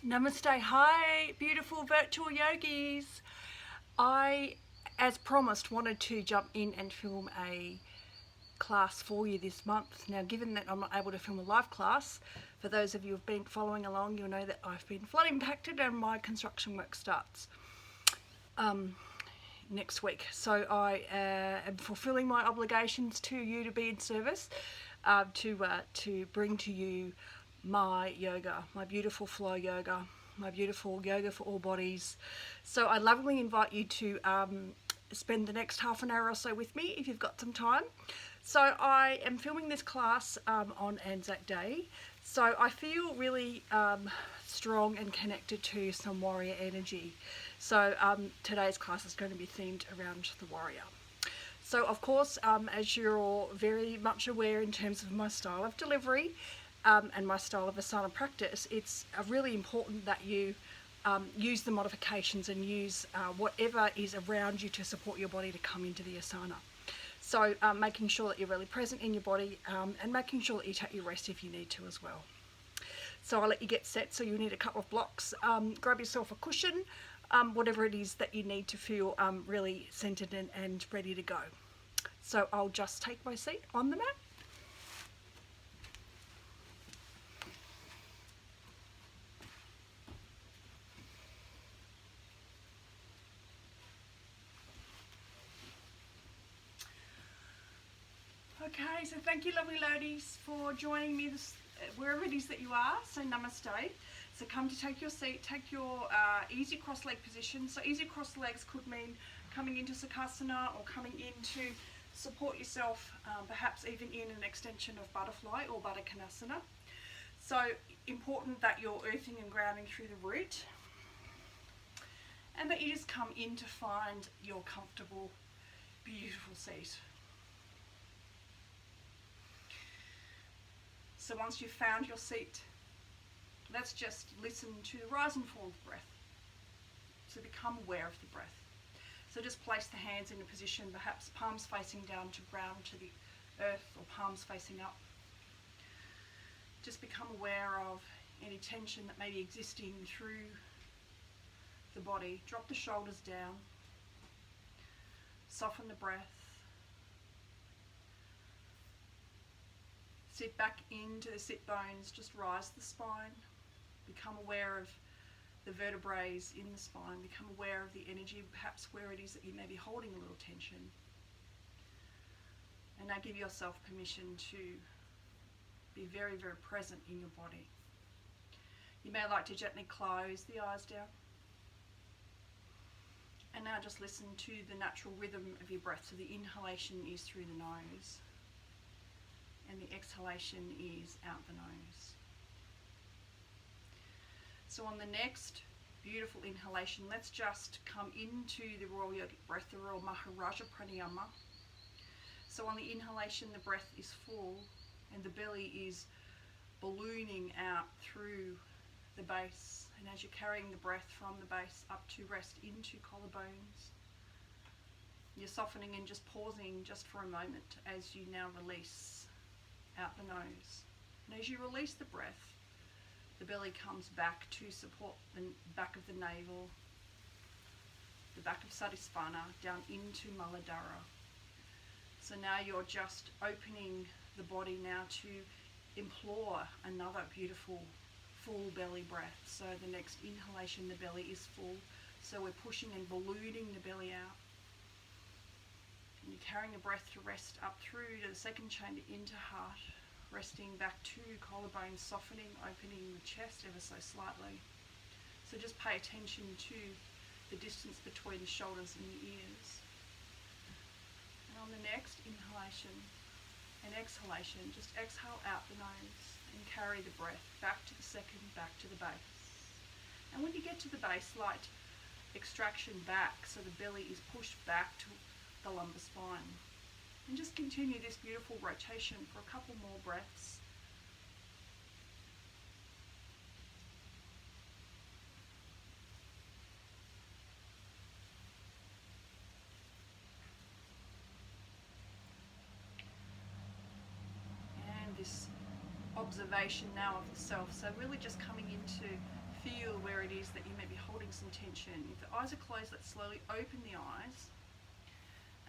Namaste. Hi, beautiful virtual yogis. I, as promised, wanted to jump in and film a class for you this month. Now, given that I'm not able to film a live class, for those of you who've been following along, you'll know that I've been flood impacted and my construction work starts next week. So I am fulfilling my obligations to you to be in service, to bring to you my yoga, my beautiful flow yoga, my beautiful yoga for all bodies. So I lovingly invite you to spend the next half an hour or so with me if you've got some time. So I am filming this class on Anzac Day. So I feel really strong and connected to some warrior energy. So today's class is going to be themed around the warrior. So of course, as you're all very much aware in terms of my style of delivery and my style of asana practice, it's really important that you use the modifications and use whatever is around you to support your body to come into the asana. So making sure that you're really present in your body and making sure that you take your rest if you need to as well. So I'll let you get set. So you need a couple of blocks. Grab yourself a cushion, whatever it is that you need to feel really centered and ready to go. So I'll just take my seat on the mat. Okay, so thank you, lovely ladies, for joining me wherever it is that you are. So namaste. So come to take your seat, take your easy cross leg position. So easy cross legs could mean coming into Shavasana or coming in to support yourself, perhaps even in an extension of butterfly or Uttanasan. So important that you're earthing and grounding through the root, and that you just come in to find your comfortable, beautiful seat. So once you've found your seat, let's just listen to the rise and fall of the breath. So become aware of the breath. So just place the hands in a position, perhaps palms facing down to ground to the earth or palms facing up. Just become aware of any tension that may be existing through the body. Drop the shoulders down. Soften the breath. Sit back into the sit bones, just rise the spine. Become aware of the vertebrae in the spine. Become aware of the energy, perhaps where it is that you may be holding a little tension. And now give yourself permission to be very, very present in your body. You may like to gently close the eyes down. And now just listen to the natural rhythm of your breath. So the inhalation is through the nose, and the exhalation is out the nose. So on the next beautiful inhalation, let's just come into the Royal Yogic breath, the Royal Maharaja Pranayama. So on the inhalation, the breath is full and the belly is ballooning out through the base. And as you're carrying the breath from the base up to rest into collarbones, you're softening and just pausing just for a moment as you now release out the nose. And as you release the breath, the belly comes back to support the back of the navel, the back of Shavasana, down into Muladhara. So now you're just opening the body now to implore another beautiful full belly breath. So the next inhalation, the belly is full. So we're pushing and ballooning the belly out. And you're carrying the breath to rest up through to the second chamber into heart. Resting back to collarbone, softening, opening the chest ever so slightly. So just pay attention to the distance between the shoulders and the ears. And on the next inhalation and exhalation, just exhale out the nose and carry the breath back to the second, back to the base. And when you get to the base, light extraction back, so the belly is pushed back to the lumbar spine. And just continue this beautiful rotation for a couple more breaths. And this observation now of the self. So really just coming into feel where it is that you may be holding some tension. If the eyes are closed, let's slowly open the eyes.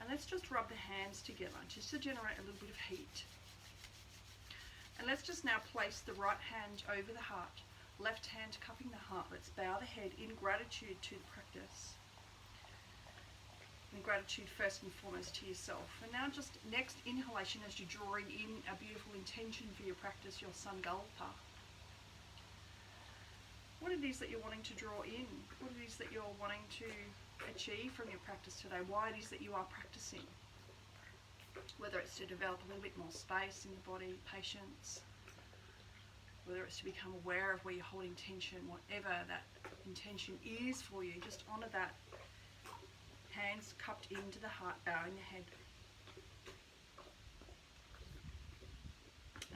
And let's just rub the hands together just to generate a little bit of heat. And let's just now place the right hand over the heart, left hand cupping the heart. Let's bow the head in gratitude to the practice. And gratitude first and foremost to yourself. And now just next inhalation as you're drawing in a beautiful intention for your practice, your Sankalpa. What it is that you're wanting to draw in, what it is that you're wanting to achieve from your practice today, why it is that you are practicing. Whether it's to develop a little bit more space in your body, patience, whether it's to become aware of where you're holding tension, whatever that intention is for you, just honour that. Hands cupped into the heart, bowing the head.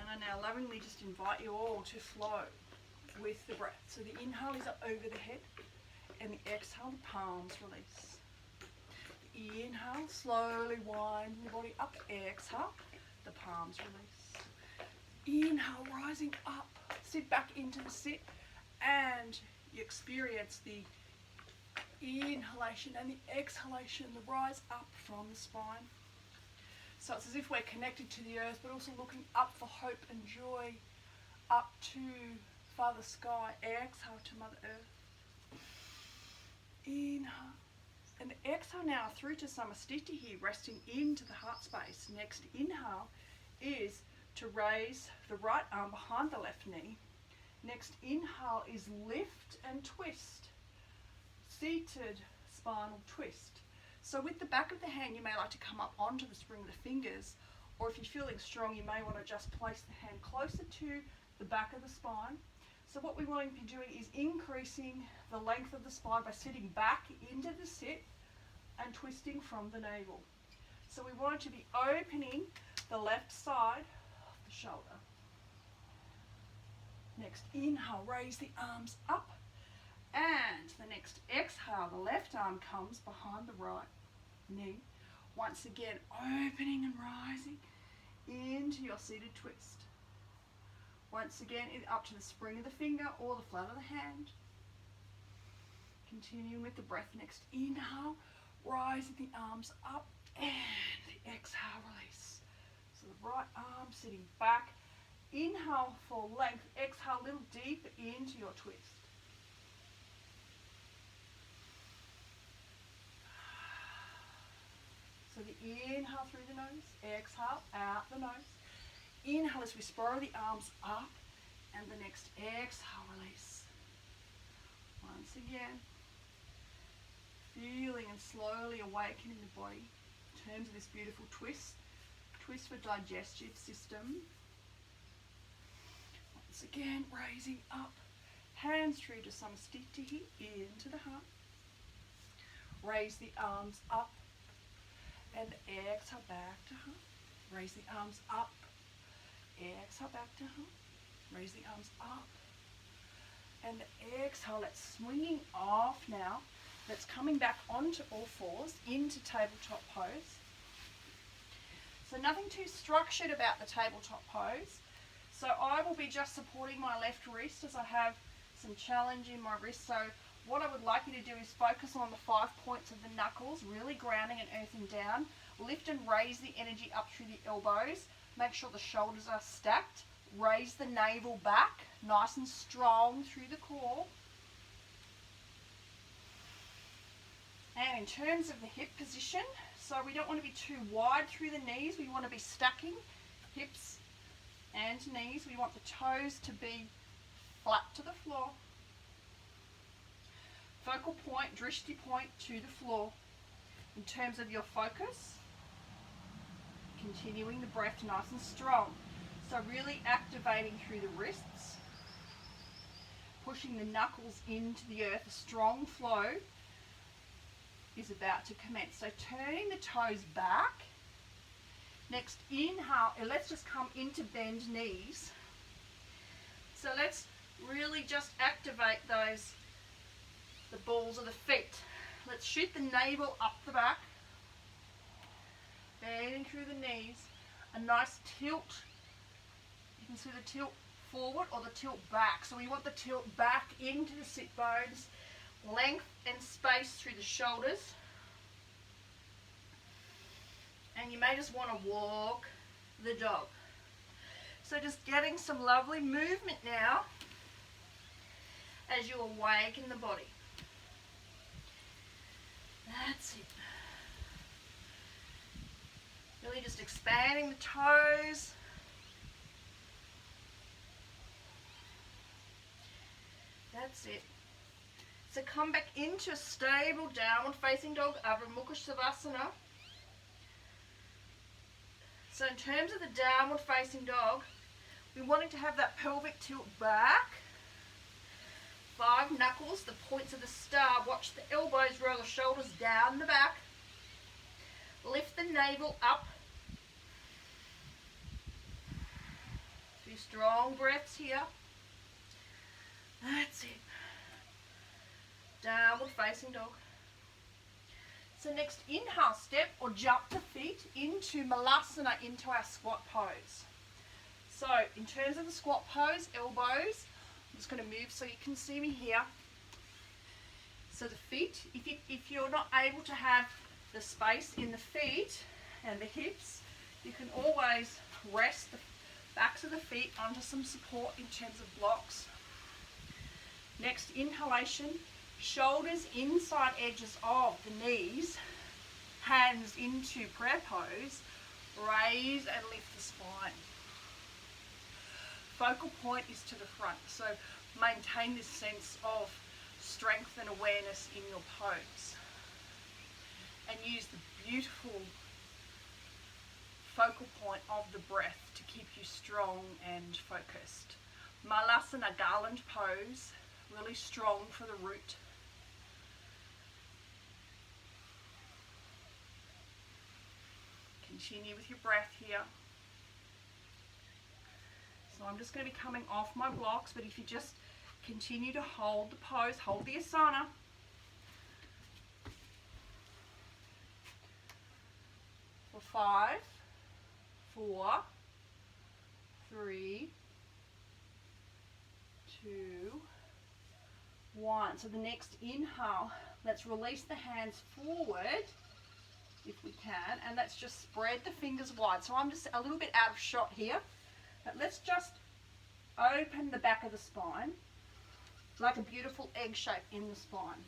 And I now lovingly just invite you all to flow with the breath. So the inhale is up over the head, and the exhale, the palms release. The inhale, slowly wind the body up. Exhale, the palms release. Inhale, rising up. Sit back into the sit, and you experience the inhalation and the exhalation, the rise up from the spine. So it's as if we're connected to the earth, but also looking up for hope and joy, up to Father Sky. Exhale to Mother Earth. Inhale. And exhale now through to Samastitihi, resting into the heart space. Next inhale is to raise the right arm behind the left knee. Next inhale is lift and twist. Seated spinal twist. So with the back of the hand, you may like to come up onto the spring of the fingers, or if you're feeling strong, you may want to just place the hand closer to the back of the spine. So what we want to be doing is increasing the length of the spine by sitting back into the sit and twisting from the navel. So we want to be opening the left side of the shoulder. Next inhale, raise the arms up. And the next exhale, the left arm comes behind the right knee. Once again, opening and rising into your seated twist. Once again, up to the spring of the finger or the flat of the hand. Continuing with the breath. Next inhale, rising the arms up, and the exhale, release. So the right arm sitting back. Inhale for length, exhale a little deeper into your twist. So the inhale through the nose, exhale out the nose. Inhale as we spiral the arms up, and the next exhale, release. Once again, feeling and slowly awakening the body in terms of this beautiful twist for digestive system. Once again, raising up, hands through to Samastitihi, into the heart. Raise the arms up, and exhale back to heart. Raise the arms up, exhale back to heart. Raise the arms up, and exhale. That's swinging off now. That's coming back onto all fours into tabletop pose. So nothing too structured about the tabletop pose. So I will be just supporting my left wrist as I have some challenge in my wrist. So what I would like you to do is focus on the 5 points of the knuckles, really grounding and earthing down. Lift and raise the energy up through the elbows. Make sure the shoulders are stacked. Raise the navel back, nice and strong through the core. And in terms of the hip position, so we don't want to be too wide through the knees. We want to be stacking hips and knees. We want the toes to be flat to the floor. Focal point, drishti point to the floor. In terms of your focus, continuing the breath nice and strong. So really activating through the wrists, pushing the knuckles into the earth. A strong flow is about to commence. So turning the toes back. Next inhale, and let's just come into bend knees. So let's really just activate the balls of the feet. Let's shoot the navel up the back, bending through the knees, a nice tilt. You can see the tilt forward or the tilt back. So we want the tilt back into the sit bones, length and space through the shoulders. And you may just want to walk the dog. So just getting some lovely movement now as you awaken the body. That's it. Really just expanding the toes. That's it. So come back into a stable downward facing dog, Adho Mukha Shavasana. So in terms of the downward facing dog, we're wanting to have that pelvic tilt back. 5 knuckles, the points of the star. Watch the elbows roll the shoulders down the back. Lift the navel up. 2 strong breaths here. That's it. Downward facing dog. So next, inhale, step or jump the feet into Malasana, into our squat pose. So in terms of the squat pose, elbows, I'm just going to move so you can see me here. So the feet, if you're not able to have the space in the feet and the hips, you can always rest the backs of the feet onto some support in terms of blocks. Next, inhalation, shoulders inside edges of the knees, hands into prayer pose, raise and lift the spine. Focal point is to the front, so maintain this sense of strength and awareness in your pose. And use the beautiful focal point of the breath to keep you strong and focused. Malasana garland pose, really strong for the root. Continue with your breath here. So I'm just going to be coming off my blocks, but if you just continue to hold the pose, hold the asana. For 5, 4, 3, 2, 1. So the next inhale, let's release the hands forward if we can, and let's just spread the fingers wide. So I'm just a little bit out of shot here, but let's just open the back of the spine like a beautiful egg shape in the spine.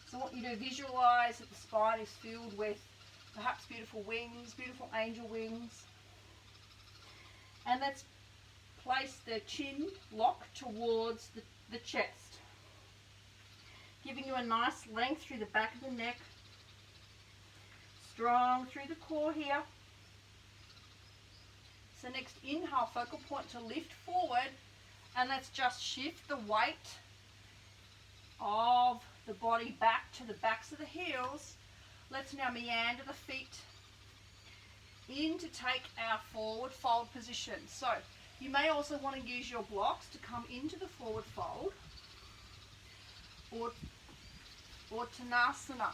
So I want you to visualize that the spine is filled with perhaps beautiful wings, beautiful angel wings. And let's place the chin lock towards the chest, giving you a nice length through the back of the neck, strong through the core here. So next inhale, focal point to lift forward, and let's just shift the weight of the body back to the backs of the heels. Let's now meander the feet in to take our forward fold position. So you may also want to use your blocks to come into the forward fold, or Uttanasan.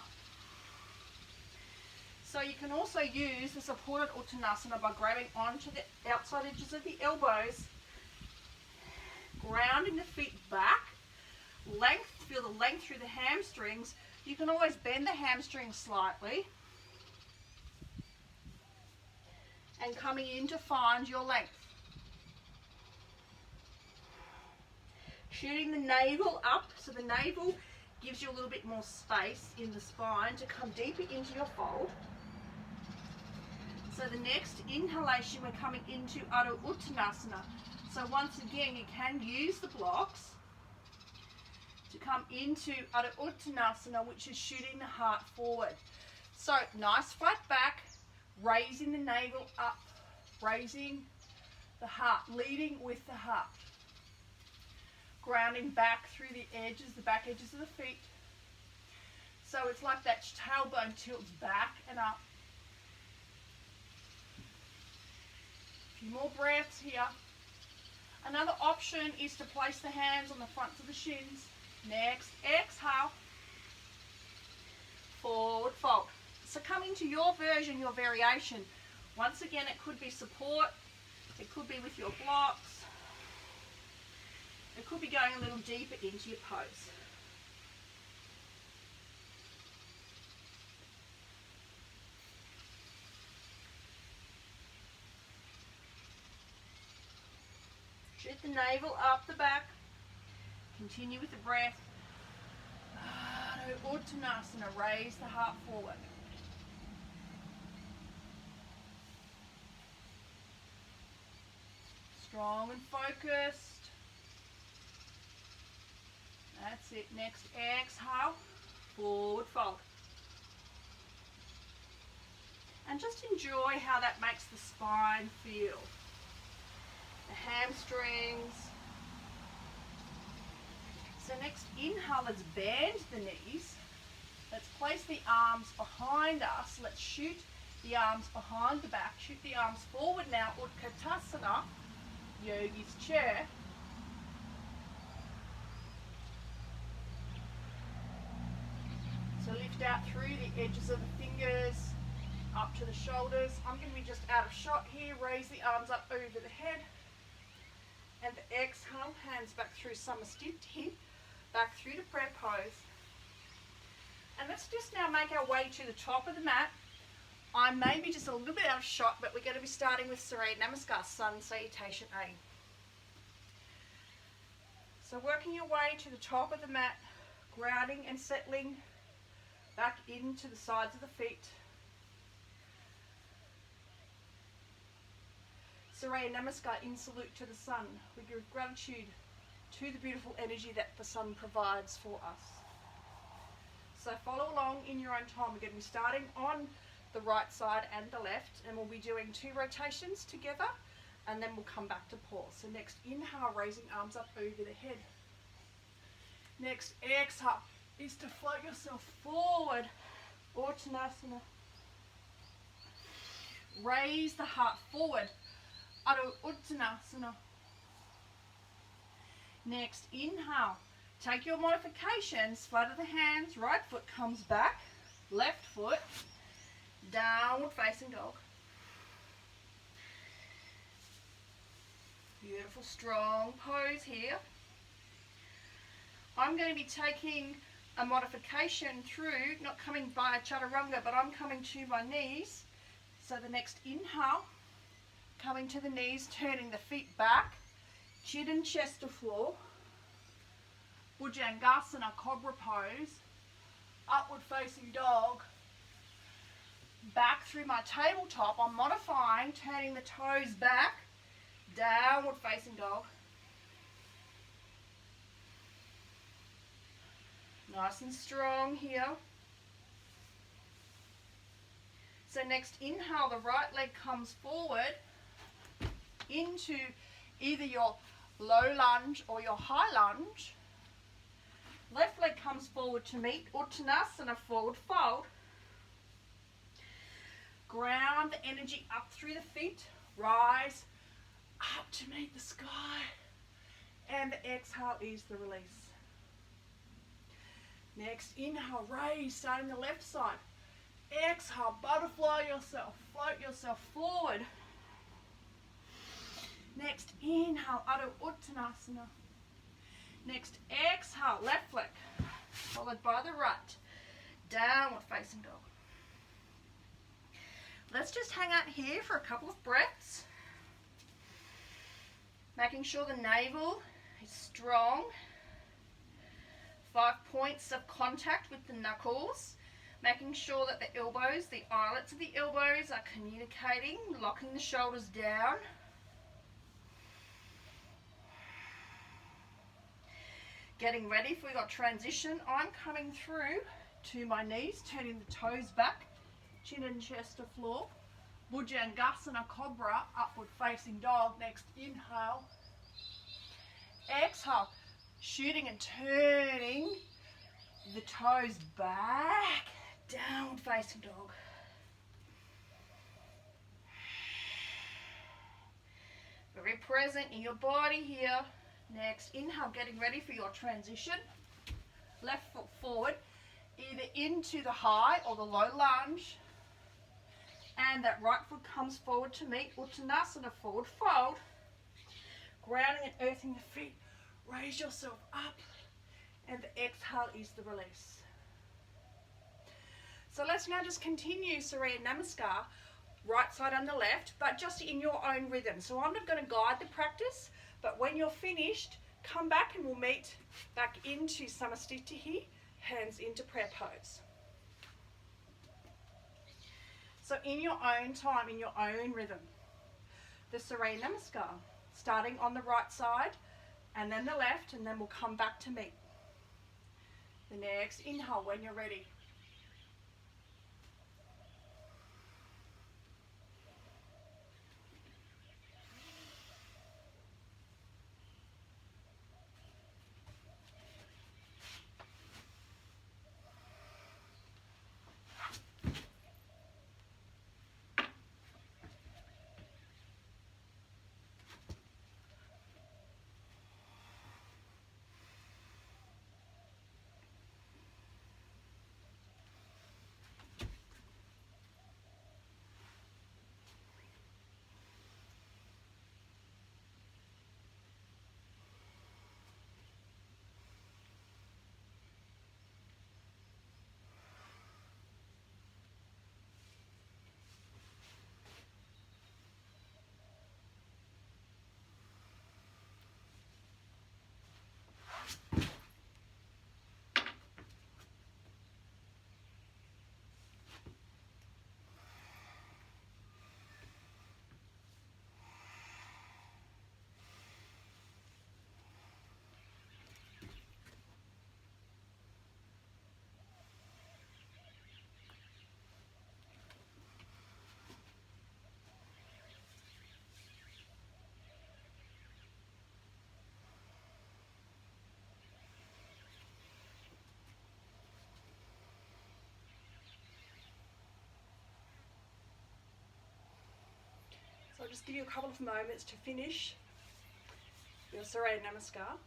So you can also use the supported Uttanasan by grabbing onto the outside edges of the elbows, grounding the feet back, length, feel the length through the hamstrings. You can always bend the hamstrings slightly and coming in to find your length. Shooting the navel up, so the navel gives you a little bit more space in the spine to come deeper into your fold. So the next inhalation, we're coming into Adho Uttanasana. So once again, you can use the blocks to come into Adho Uttanasana, which is shooting the heart forward. So nice flat back, raising the navel up, raising the heart, leading with the heart. Grounding back through the edges, the back edges of the feet. So it's like that tailbone tilts back and up. A few more breaths here. Another option is to place the hands on the fronts of the shins. Next, exhale. Forward fold. So come into your version, your variation. Once again, it could be support. It could be with your blocks. going a little deeper into your pose. Shoot the navel up the back. Continue with the breath. Uttanasana, raise the heart forward. Strong and focused. That's it. Next, exhale, forward fold. And just enjoy how that makes the spine feel. The hamstrings. So next, inhale, let's bend the knees. Let's place the arms behind us. Let's shoot the arms behind the back. Shoot the arms forward now, Uttanasana, yogi's chair. So lift out through the edges of the fingers, up to the shoulders. I'm going to be just out of shot here. Raise the arms up over the head. And the exhale, hands back through Samasthiti, back through to prayer pose. And let's just now make our way to the top of the mat. I may be just a little bit out of shot, but we're going to be starting with Surya Namaskar, Sun Salutation A. So working your way to the top of the mat, grounding and settling back into the sides of the feet. Surya Namaskar, in salute to the sun. We give gratitude to the beautiful energy that the sun provides for us. So follow along in your own time. We're going to be starting on the right side and the left, and we'll be doing 2 rotations together, and then we'll come back to pause. So next, inhale, raising arms up over the head. Next, exhale is to float yourself forward, Uttanasana. Raise the heart forward, Adho Uttanasana. Next, inhale. Take your modifications, flutter the hands, right foot comes back, left foot, downward facing dog. Beautiful, strong pose here. I'm going to be taking a modification through, not coming by chaturanga, but I'm coming to my knees. So the next inhale, coming to the knees, turning the feet back, chin and chest to floor. Bhujangasana, cobra pose, upward facing dog, back through my tabletop. I'm modifying, turning the toes back, downward facing dog. Nice and strong here. So next inhale, the right leg comes forward into either your low lunge or your high lunge. Left leg comes forward to meet Uttanasana, forward fold. Ground the energy up through the feet. Rise up to meet the sky. And the exhale is the release. Next, inhale, raise, starting the left side. Exhale, butterfly yourself, float yourself forward. Next, inhale, Adho Uttanasana. Next, exhale, left leg, followed by the right. Downward facing dog. Let's just hang out here for a couple of breaths. Making sure the navel is strong. 5 points of contact with the knuckles. Making sure that the elbows, the eyelets of the elbows are communicating, locking the shoulders down. Getting ready for your transition. I'm coming through to my knees, turning the toes back, chin and chest to floor. Bhujangasana, cobra, upward facing dog. Next, inhale. Exhale, shooting and turning the toes back, downward facing dog. Very present in your body here. Next, inhale, getting ready for your transition. Left foot forward, either into the high or the low lunge. And that right foot comes forward to meet Uttanasana, forward fold. Grounding and earthing the feet. Raise yourself up, and the exhale is the release. So let's now just continue Surya Namaskar, right side on the left, but just in your own rhythm. So I'm not going to guide the practice, but when you're finished, come back and we'll meet back into Samastitihi, hands into prayer pose. So in your own time, in your own rhythm, the Surya Namaskar, starting on the right side, and then the left, and then we'll come back to meet. The next inhale when you're ready. So I'll just give you a couple of moments to finish your Surya Namaskar.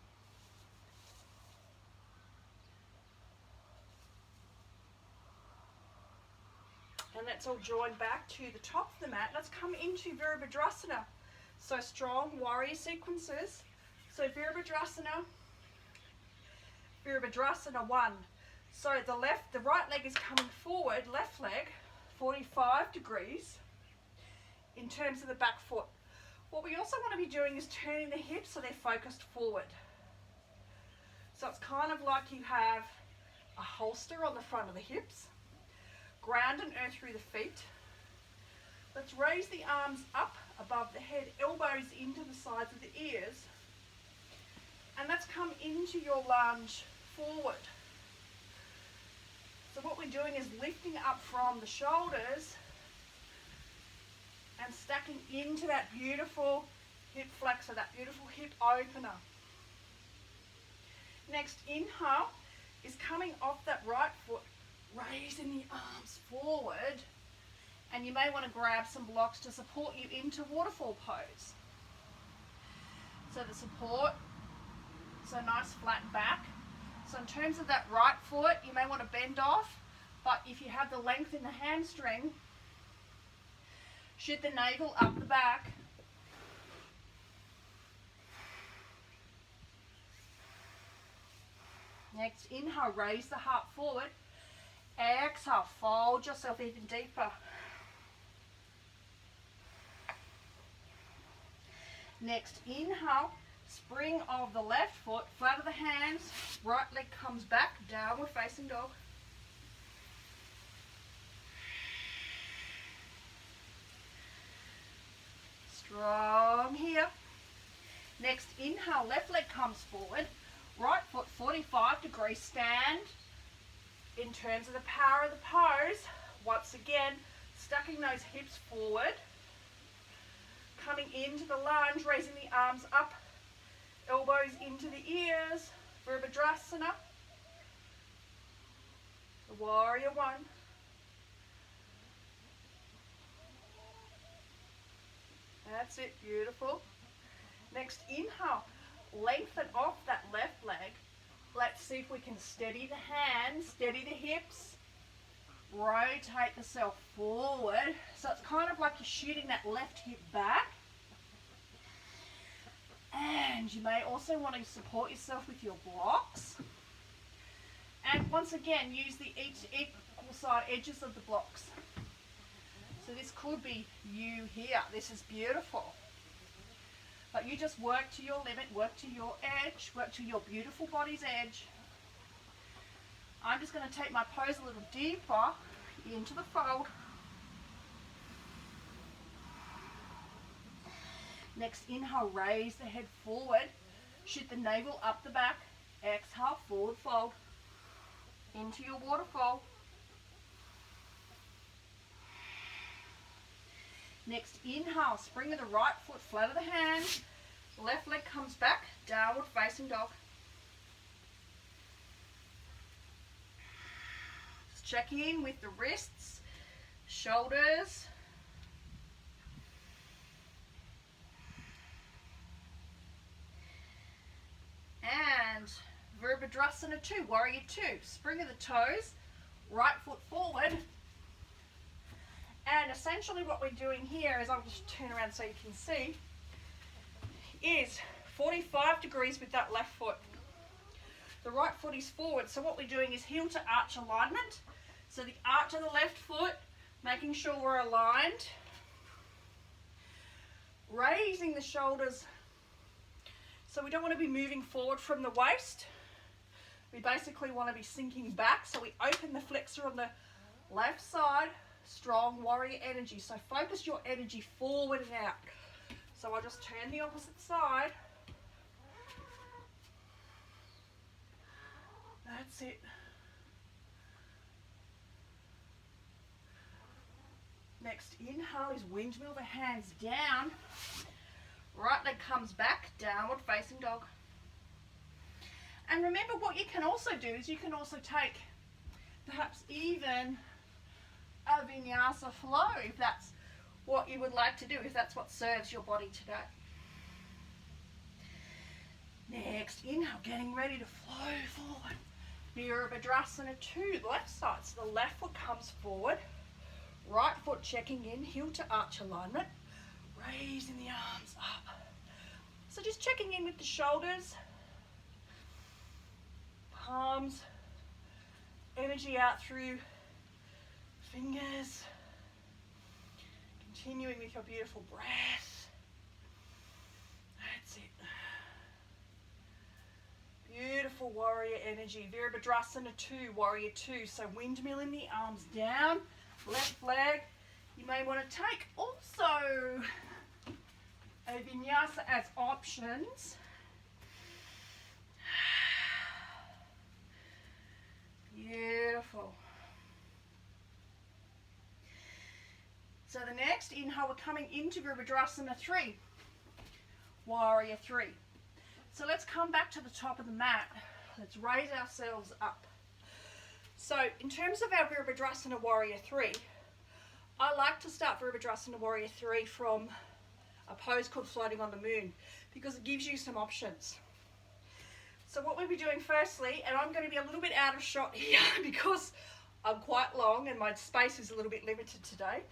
And let's all join back to the top of the mat. Let's come into Virabhadrasana. So strong warrior sequences. So Virabhadrasana, Virabhadrasana 1. So the right leg is coming forward, left leg, 45 degrees. In terms of the back foot. What we also want to be doing is turning the hips so they're focused forward. So it's kind of like you have a holster on the front of the hips. Ground and earth through the feet. Let's raise the arms up above the head, elbows into the sides of the ears. And let's come into your lunge forward. So what we're doing is lifting up from the shoulders and stacking into that beautiful hip flexor, that beautiful hip opener. Next inhale is coming off that right foot, raising the arms forward, and you may want to grab some blocks to support you into Waterfall Pose. So the support, so nice flat back. So in terms of that right foot, you may want to bend off, but if you have the length in the hamstring, shoot the navel up the back. Next, inhale, raise the heart forward. Exhale, fold yourself even deeper. Next, inhale, spring of the left foot, flat of the hands, right leg comes back, downward facing dog. Strong here. Next, inhale, left leg comes forward, right foot 45 degrees stand. In terms of the power of the pose, once again, stacking those hips forward, coming into the lunge, raising the arms up, elbows into the ears, Virabhadrasana, the warrior 1. That's it, beautiful. Next, inhale, lengthen off that left leg. Let's see if we can steady the hands, steady the hips, rotate the self forward. So it's kind of like you're shooting that left hip back. And you may also want to support yourself with your blocks. And once again, use the equal side edges of the blocks. So this could be you here. This is beautiful. But you just work to your limit, work to your edge, work to your beautiful body's edge. I'm just going to take my pose a little deeper into the fold. Next, inhale, raise the head forward, shoot the navel up the back. Exhale, forward fold into your waterfall. Next, inhale, spring of the right foot, flat of the hand. Left leg comes back, downward facing dog. Just checking in with the wrists, shoulders. And Virabhadrasana 2, Warrior 2. Spring of the toes, right foot forward. And essentially what we're doing here is, I'll just turn around so you can see, is 45 degrees with that left foot. The right foot is forward, so what we're doing is heel to arch alignment. So the arch of the left foot, making sure we're aligned. Raising the shoulders. So we don't want to be moving forward from the waist. We basically want to be sinking back. So we open the flexor on the left side. Strong warrior energy. So focus your energy forward and out. So I'll just turn the opposite side. That's it. Next inhale is windmill the hands down. Right leg comes back, downward facing dog. And remember, what you can also do is you can also take perhaps even a vinyasa flow, if that's what you would like to do, if that's what serves your body today. Next, inhale, getting ready to flow forward. Virabhadrasana 2, the left side. So the left foot comes forward, right foot checking in, heel to arch alignment, raising the arms up. So just checking in with the shoulders, palms, energy out through fingers, continuing with your beautiful breath. That's it. Beautiful warrior energy. Virabhadrasana 2, Warrior 2. So windmilling the arms down, left leg. You may want to take also a vinyasa as options. Beautiful. So the next inhale, we're coming into Virabhadrasana 3, Warrior 3. So let's come back to the top of the mat. Let's raise ourselves up. So in terms of our Virabhadrasana Warrior 3, I like to start Virabhadrasana Warrior 3 from a pose called Floating on the Moon, because it gives you some options. So what we'll be doing firstly, and I'm going to be a little bit out of shot here because I'm quite long and my space is a little bit limited today,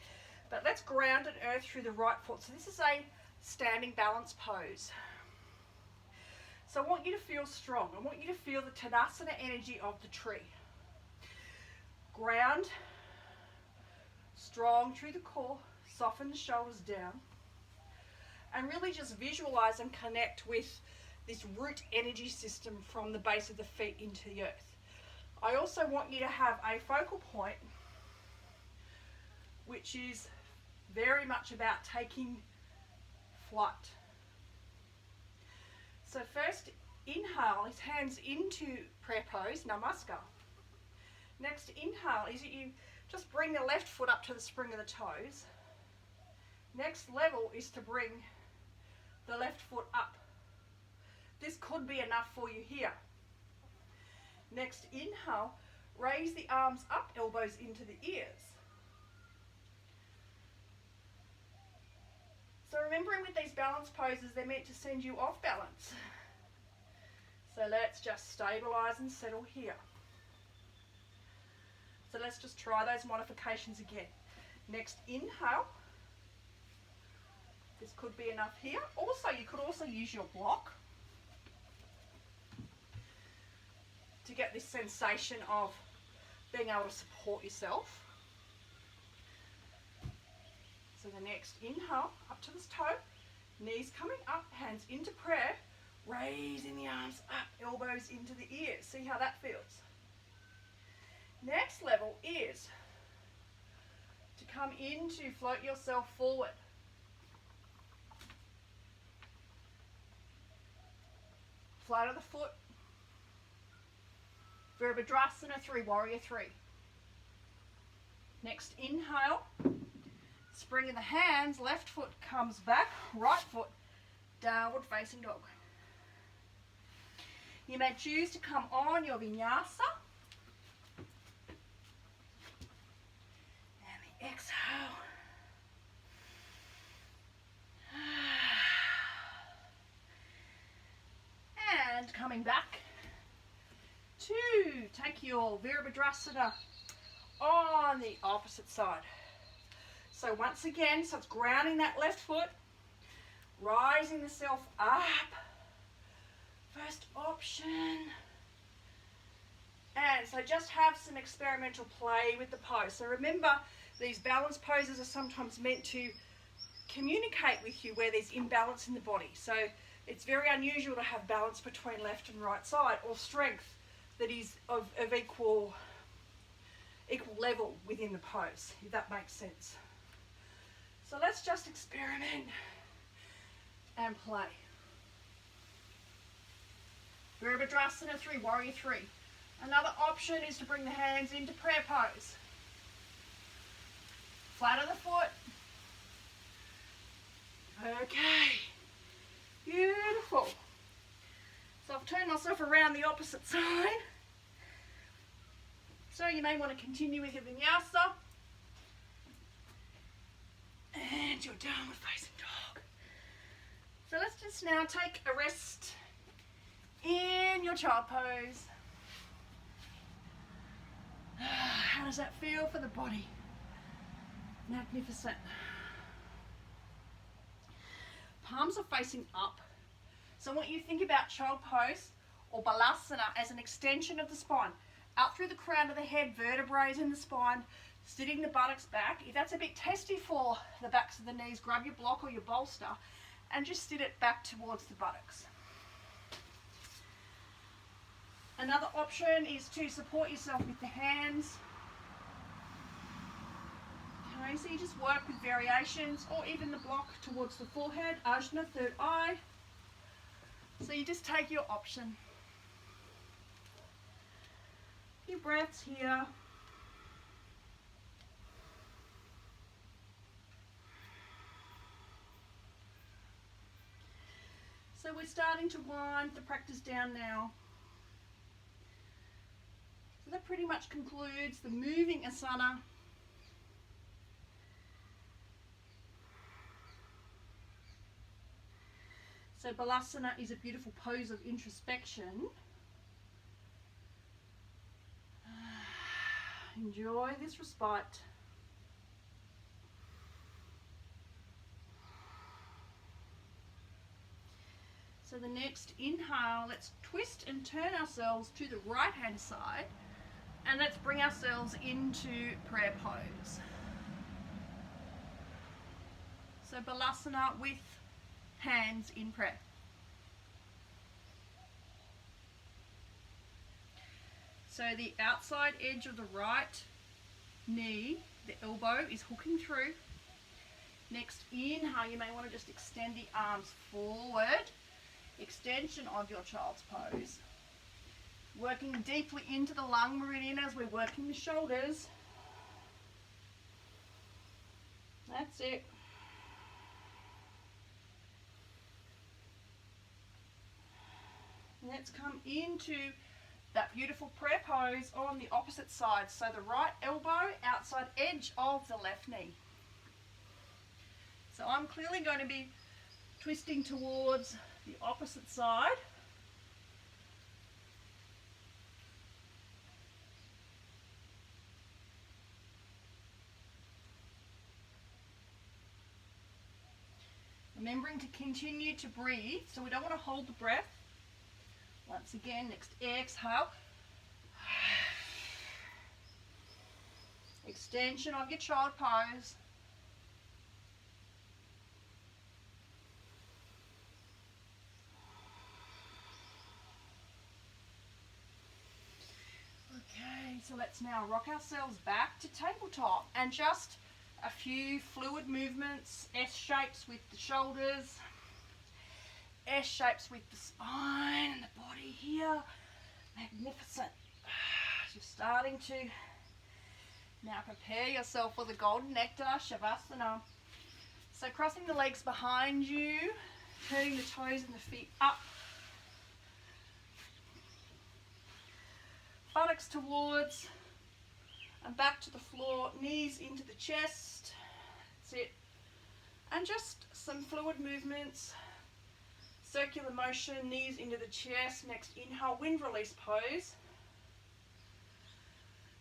but let's ground and earth through the right foot. So this is a standing balance pose. So I want you to feel strong. I want you to feel the Uttanasan energy of the tree. Ground, strong through the core, soften the shoulders down, and really just visualize and connect with this root energy system from the base of the feet into the earth. I also want you to have a focal point which is very much about taking flight. So first, inhale is hands into prayer pose, namaskar. Next inhale is that you just bring the left foot up to the spring of the toes. Next level is to bring the left foot up. This could be enough for you here. Next inhale, raise the arms up, elbows into the ears. So remembering with these balance poses, they're meant to send you off balance. So let's just stabilize and settle here. So let's just try those modifications again. Next inhale, This could be enough here. Also, you could also use your block to get this sensation of being able to support yourself. So the next inhale, up to this toe, knees coming up, hands into prayer, raising the arms up, elbows into the ears. See how that feels. Next level is to come into float yourself forward. Flat of the foot. Virabhadrasana 3, warrior 3. Next inhale, spring of the hands, left foot comes back, right foot, downward facing dog. You may choose to come on your vinyasa. And the exhale. And coming back to take your Virabhadrasana on the opposite side. So once again, so it's grounding that left foot, rising the self up. First option. And so just have some experimental play with the pose. So remember, these balance poses are sometimes meant to communicate with you where there's imbalance in the body. So it's very unusual to have balance between left and right side, or strength that is of equal level within the pose, if that makes sense. So let's just experiment and play. Virabhadrasana 3, warrior 3. Another option is to bring the hands into prayer pose. Flat of the foot. Okay. Beautiful. So I've turned myself around the opposite side. So you may want to continue with your vinyasa. And you're downward facing dog. So let's just now take a rest in your child pose. How does that feel for the body? Magnificent. Palms are facing up. So I want you to think about child pose or balasana as an extension of the spine. Out through the crown of the head, vertebrae in the spine, sitting the buttocks back. If that's a bit testy for the backs of the knees, grab your block or your bolster and just sit it back towards the buttocks. Another option is to support yourself with the hands. Okay, so you just work with variations, or even the block towards the forehead, ajna, third eye. So you just take your option. A few breaths here. So we're starting to wind the practice down now. So that pretty much concludes the moving asana. So balasana is a beautiful pose of introspection. Enjoy this respite. So the next inhale, let's twist and turn ourselves to the right hand side, and let's bring ourselves into prayer pose. So balasana with hands in prayer. So the outside edge of the right knee, the elbow is hooking through. Next inhale, you may want to just extend the arms forward. Extension of your child's pose. Working deeply into the lung meridian as we're working the shoulders. That's it. Let's come into that beautiful prayer pose on the opposite side. So the right elbow outside edge of the left knee. So I'm clearly going to be twisting towards the opposite side. Remembering to continue to breathe, so we don't want to hold the breath. Once again, next exhale. Extension of your child pose. Okay, so let's now rock ourselves back to tabletop and just a few fluid movements, S shapes with the shoulders, S shapes with the spine and the body here. Magnificent. Just starting to now prepare yourself for the golden nectar, Shavasana. So crossing the legs behind you, turning the toes and the feet up. Buttocks towards and back to the floor, knees into the chest. That's it. And just some fluid movements. Circular motion, knees into the chest. Next inhale, wind release pose.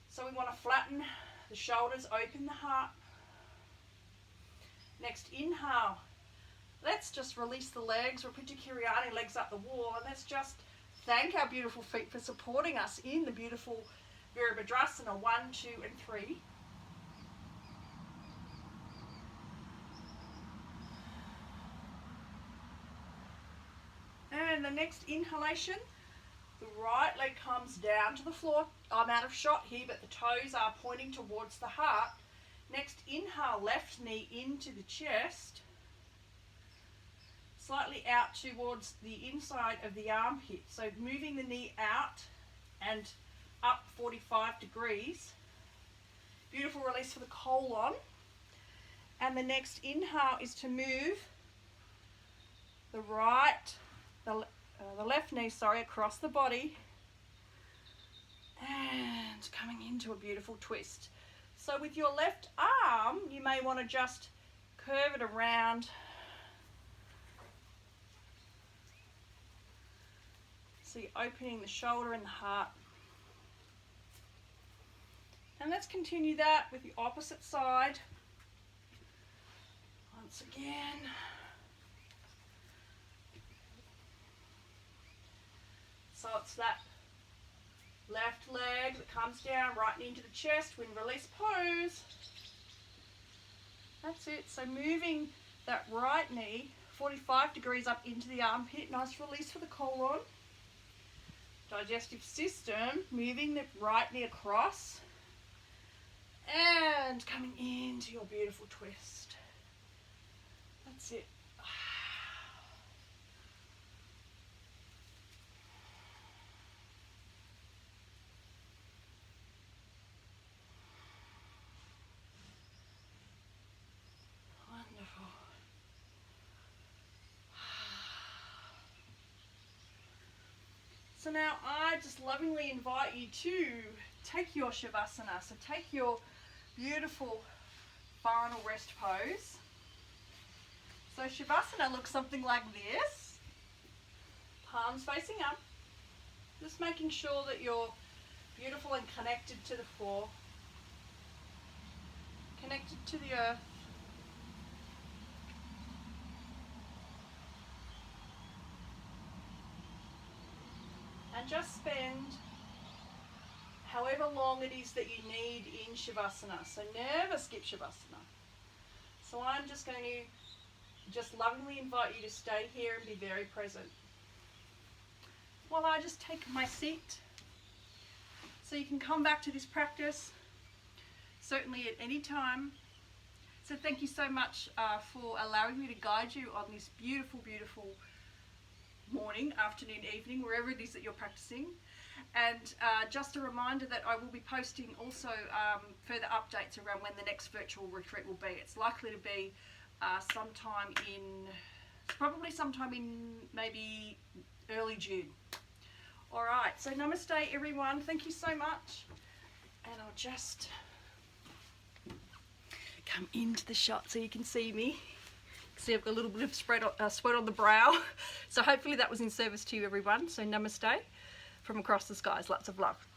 So we want to flatten the shoulders, open the heart. Next inhale, let's just release the legs, Rupita Kiriani, legs up the wall, and let's just thank our beautiful feet for supporting us in the beautiful Virabhadrasana 1, 2 and 3. And the next inhalation, the right leg comes down to the floor. I'm out of shot here, but the toes are pointing towards the heart. Next inhale, left knee into the chest. Slightly out towards the inside of the armpit. So moving the knee out and up 45 degrees. Beautiful release for the colon. And the next inhale is to move the left knee, across the body. And coming into a beautiful twist. So with your left arm, you may want to just curve it around. So you're opening the shoulder and the heart. And let's continue that with the opposite side. Once again. So it's that left leg that comes down, right knee into the chest, wind release pose. That's it. So moving that right knee 45 degrees up into the armpit. Nice release for the colon. Digestive system, moving the right knee across and coming into your beautiful twist. That's it. Wonderful. So now I just lovingly invite you to take your Shavasana. So take your beautiful final rest pose. So Shavasana looks something like this. Palms facing up. Just making sure that you're beautiful and connected to the floor. Connected to the earth. And just spend however long it is that you need in Shavasana. So never skip Shavasana. So I'm just going to just lovingly invite you to stay here and be very present. While I just take my seat. So you can come back to this practice certainly at any time. So thank you so much for allowing me to guide you on this beautiful, beautiful morning, afternoon, evening, wherever it is that you're practicing. And just a reminder that I will be posting also further updates around when the next virtual retreat will be. It's likely to be probably sometime in maybe early June. All right, so namaste everyone. Thank you so much. And I'll just come into the shot so you can see me. See, I've got a little bit of sweat on the brow. So hopefully that was in service to you, everyone. So namaste from across the skies. Lots of love.